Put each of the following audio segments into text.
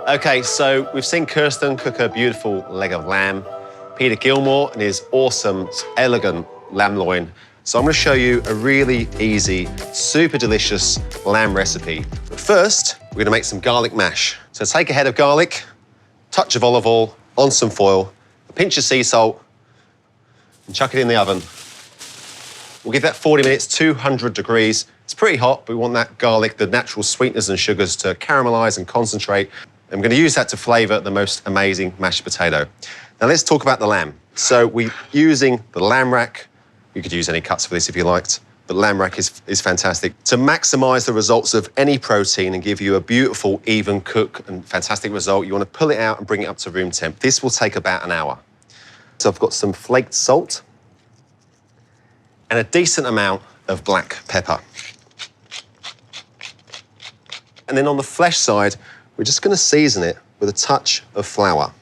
Okay, so we've seen Kirsten cook a beautiful leg of lamb, Peter Gilmore and his awesome, elegant lamb loin. So I'm going to show you a really easy, super delicious lamb recipe. But first, we're going to make some garlic mash. So take a head of garlic, touch of olive oil, on some foil, a pinch of sea salt, and chuck it in the oven. We'll give that 40 minutes, 200 degrees. It's pretty hot, but we want that garlic, the natural sweeteners and sugars to caramelize and concentrate. And we're going to use that to flavor the most amazing mashed potato. Now let's talk about the lamb. So we're using the lamb rack. You could use any cuts for this if you liked, but lamb rack is fantastic. To maximize the results of any protein and give you a beautiful, even cook and fantastic result, you want to pull it out and bring it up to room temp. This will take about an hour. So I've got some flaked salt and a decent amount of black pepper. And then on the flesh side, we're just going to season it with a touch of flour.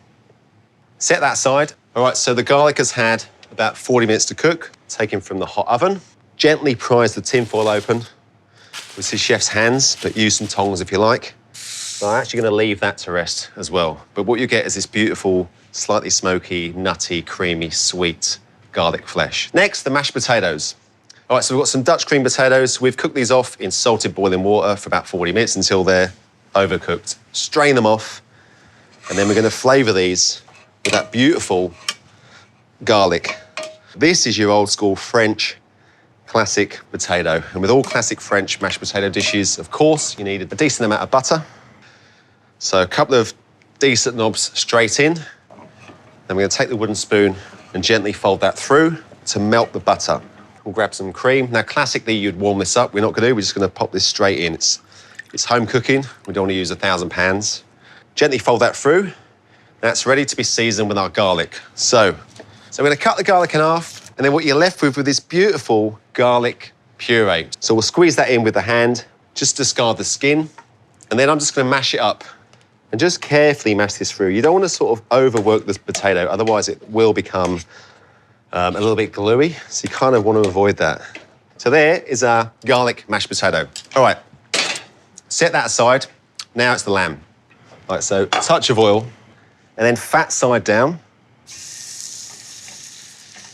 Set that aside. All right, so the garlic has had about 40 minutes to cook. Take him from the hot oven. Gently prise the tin foil open. This is chef's hands, but use some tongs if you like. So I'm actually going to leave that to rest as well. But what you get is this beautiful, slightly smoky, nutty, creamy, sweet garlic flesh. Next, the mashed potatoes. All right, so we've got some Dutch cream potatoes. We've cooked these off in salted boiling water for about 40 minutes until they're overcooked. Strain them off, and then we're going to flavour these with that beautiful garlic. This is your old school French classic potato. And with all classic French mashed potato dishes, of course, you need a decent amount of butter. So a couple of decent knobs straight in. Then we're going to take the wooden spoon and gently fold that through to melt the butter. We'll grab some cream. Now, classically, you'd warm this up. We're not going to. We're just going to pop this straight in. It's home cooking. We don't want to use 1,000 pans. Gently fold that through. That's ready to be seasoned with our garlic. So we're going to cut the garlic in half, and then what you're left with this beautiful garlic puree. So we'll squeeze that in with the hand, just discard the skin, and then I'm just going to mash it up and just carefully mash this through. You don't want to sort of overwork this potato, otherwise it will become a little bit gluey, so you kind of want to avoid that. So there is our garlic mashed potato. All right, set that aside. Now it's the lamb. All right, so a touch of oil, and then fat side down.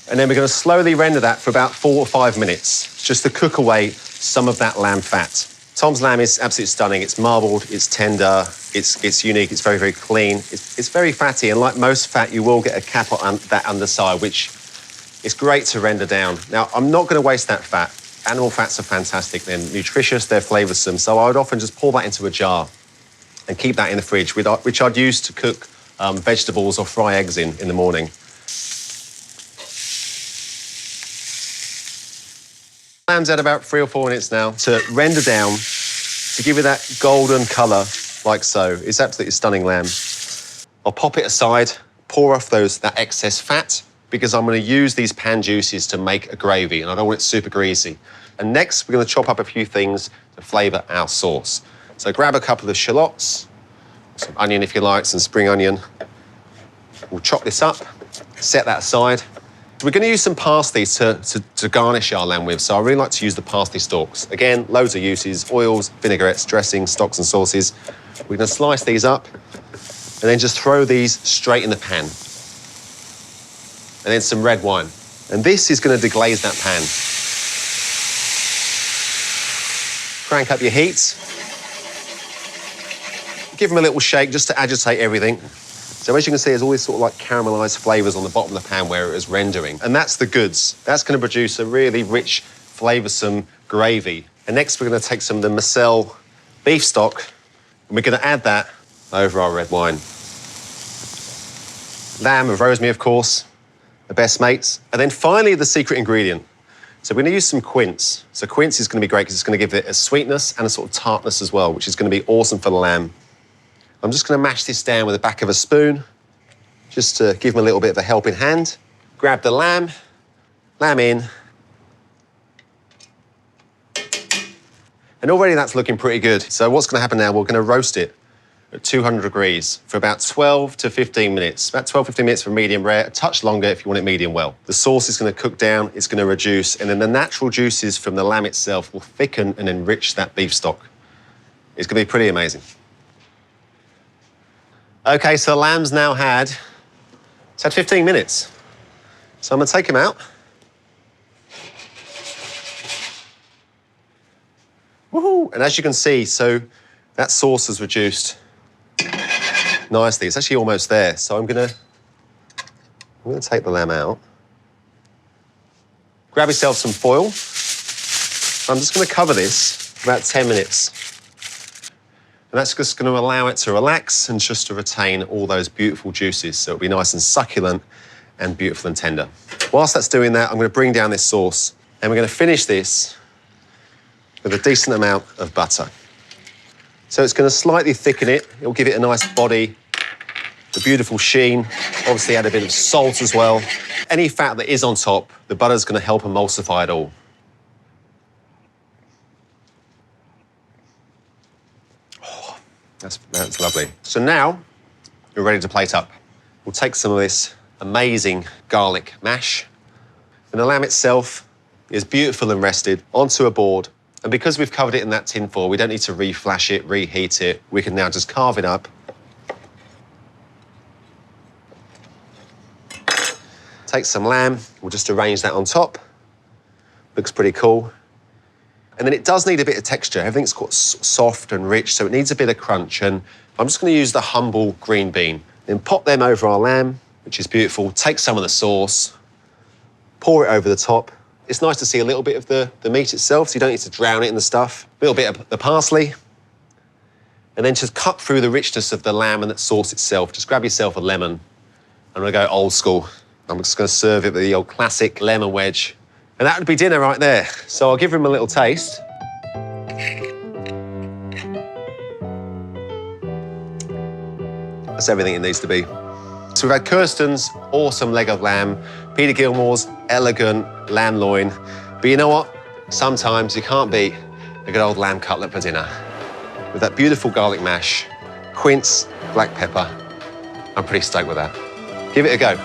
And then we're going to slowly render that for about 4 or 5 minutes, just to cook away some of that lamb fat. Tom's lamb is absolutely stunning. It's marbled, it's tender, it's unique, it's very, very clean. It's very fatty, and like most fat, you will get a cap on that underside, which is great to render down. Now, I'm not going to waste that fat. Animal fats are fantastic. They're nutritious, they're flavoursome, so I would often just pour that into a jar and keep that in the fridge, which I'd use to cook vegetables or fry eggs in the morning. Lamb's at about 3 or 4 minutes now to render down, to give it that golden colour, like so. It's absolutely stunning lamb. I'll pop it aside, pour off that excess fat, because I'm going to use these pan juices to make a gravy, and I don't want it super greasy. And next, we're going to chop up a few things to flavour our sauce. So grab a couple of shallots, some onion if you like, some spring onion. We'll chop this up, set that aside. We're going to use some parsley to garnish our lamb with, so I really like to use the parsley stalks. Again, loads of uses: oils, vinaigrettes, dressings, stocks and sauces. We're going to slice these up and then just throw these straight in the pan. And then some red wine. And this is going to deglaze that pan. Crank up your heat. Give them a little shake just to agitate everything. So as you can see, there's all these sort of like caramelised flavours on the bottom of the pan where it is rendering. And that's the goods. That's going to produce a really rich, flavoursome gravy. And next we're going to take some of the Marcel beef stock and we're going to add that over our red wine. Lamb of rosemary, of course, the best mates. And then finally, the secret ingredient. So we're going to use some quince. So quince is going to be great because it's going to give it a sweetness and a sort of tartness as well, which is going to be awesome for the lamb. I'm just going to mash this down with the back of a spoon, just to give them a little bit of a helping hand. Grab the lamb in. And already that's looking pretty good. So what's going to happen now, we're going to roast it at 200 degrees for about 12 to 15 minutes. About 12, 15 minutes for medium rare, a touch longer if you want it medium well. The sauce is going to cook down, it's going to reduce, and then the natural juices from the lamb itself will thicken and enrich that beef stock. It's going to be pretty amazing. Okay, so the lamb's now had, it's had 15 minutes. So I'm gonna take him out. Woohoo! And as you can see, so that sauce has reduced nicely. It's actually almost there. So I'm gonna take the lamb out. Grab yourself some foil. I'm just gonna cover this for about 10 minutes. And that's just gonna allow it to relax and just to retain all those beautiful juices. So it'll be nice and succulent and beautiful and tender. Whilst that's doing that, I'm gonna bring down this sauce and we're gonna finish this with a decent amount of butter. So it's gonna slightly thicken it. It'll give it a nice body, the beautiful sheen. Obviously add a bit of salt as well. Any fat that is on top, the butter's gonna help emulsify it all. Oh, that's lovely. So now, you're ready to plate up. We'll take some of this amazing garlic mash. And the lamb itself is beautiful and rested onto a board. And because we've covered it in that tin foil, we don't need to reflash it, reheat it. We can now just carve it up. Take some lamb, we'll just arrange that on top. Looks pretty cool. And then it does need a bit of texture. Everything's quite soft and rich, so it needs a bit of crunch. And I'm just gonna use the humble green bean. Then pop them over our lamb, which is beautiful. Take some of the sauce, pour it over the top. It's nice to see a little bit of the meat itself, so you don't need to drown it in the stuff. A little bit of the parsley. And then just cut through the richness of the lamb and that sauce itself. Just grab yourself a lemon. I'm gonna go old school. I'm just gonna serve it with the old classic lemon wedge. And that would be dinner right there. So I'll give him a little taste. That's everything it needs to be. So we've had Kirsten's awesome leg of lamb, Peter Gilmore's elegant lamb loin. But you know what? Sometimes you can't beat a good old lamb cutlet for dinner. With that beautiful garlic mash, quince, black pepper. I'm pretty stoked with that. Give it a go.